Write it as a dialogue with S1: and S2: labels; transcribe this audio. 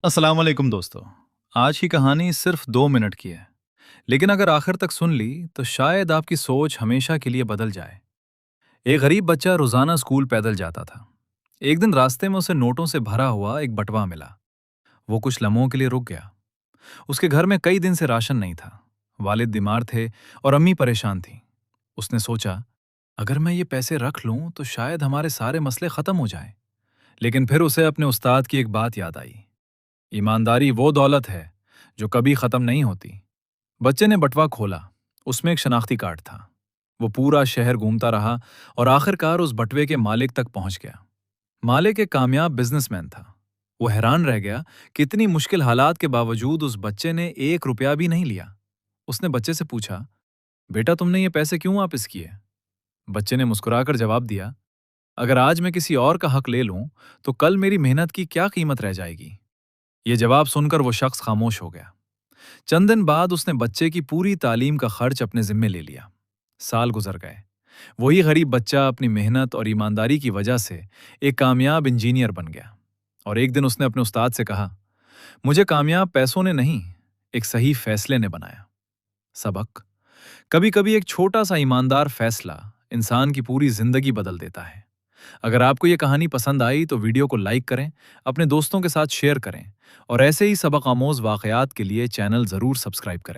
S1: अस्सलाम वालेकुम दोस्तों। आज की कहानी सिर्फ 2 मिनट की है, लेकिन अगर आखिर तक सुन ली तो शायद आपकी सोच हमेशा के लिए बदल जाए। एक गरीब बच्चा रोजाना स्कूल पैदल जाता था। एक दिन रास्ते में उसे नोटों से भरा हुआ एक बटवा मिला। वो कुछ लम्हों के लिए रुक गया। उसके घर में कई दिन से राशन नहीं था। वालिद बीमार थे और अम्मी परेशान थी। उसने सोचा, अगर मैं ये पैसे रख लूं तो शायद हमारे सारे मसले खत्म हो जाएं। लेकिन फिर उसे अपने उस्ताद की एक बात याद आई। ईमानदारी वो दौलत है जो कभी खत्म नहीं होती। बच्चे ने बटवा खोला। उसमें एक शनाख्ती कार्ड था। वो पूरा शहर घूमता रहा और आखिरकार उस बटवे के मालिक तक पहुंच गया। मालिक एक कामयाब बिजनेसमैन था। वो हैरान रह गया कि इतनी मुश्किल हालात के बावजूद उस बच्चे ने 1 रुपया भी नहीं लिया। उसने बच्चे से पूछा, बेटा तुमने ये पैसे क्यों वापस किए? बच्चे ने मुस्कुराकर जवाब दिया, अगर आज मैं किसी और का हक ले लूं तो कल मेरी मेहनत की क्या कीमत रह जाएगी। ये जवाब सुनकर वो शख्स खामोश हो गया। चंद दिन बाद उसने बच्चे की पूरी तालीम का खर्च अपने जिम्मे ले लिया। साल गुजर गए। वही गरीब बच्चा अपनी मेहनत और ईमानदारी की वजह से एक कामयाब इंजीनियर बन गया। और एक दिन उसने अपने उस्ताद से कहा, मुझे कामयाब पैसों ने नहीं, एक सही फैसले ने बनाया। सबक: कभी कभी एक छोटा सा ईमानदार फैसला इंसान की पूरी जिंदगी बदल देता है। अगर आपको ये कहानी पसंद आई तो वीडियो को लाइक करें, अपने दोस्तों के साथ शेयर करें और ऐसे ही सबक आमोज वाकयात के लिए चैनल जरूर सब्सक्राइब करें।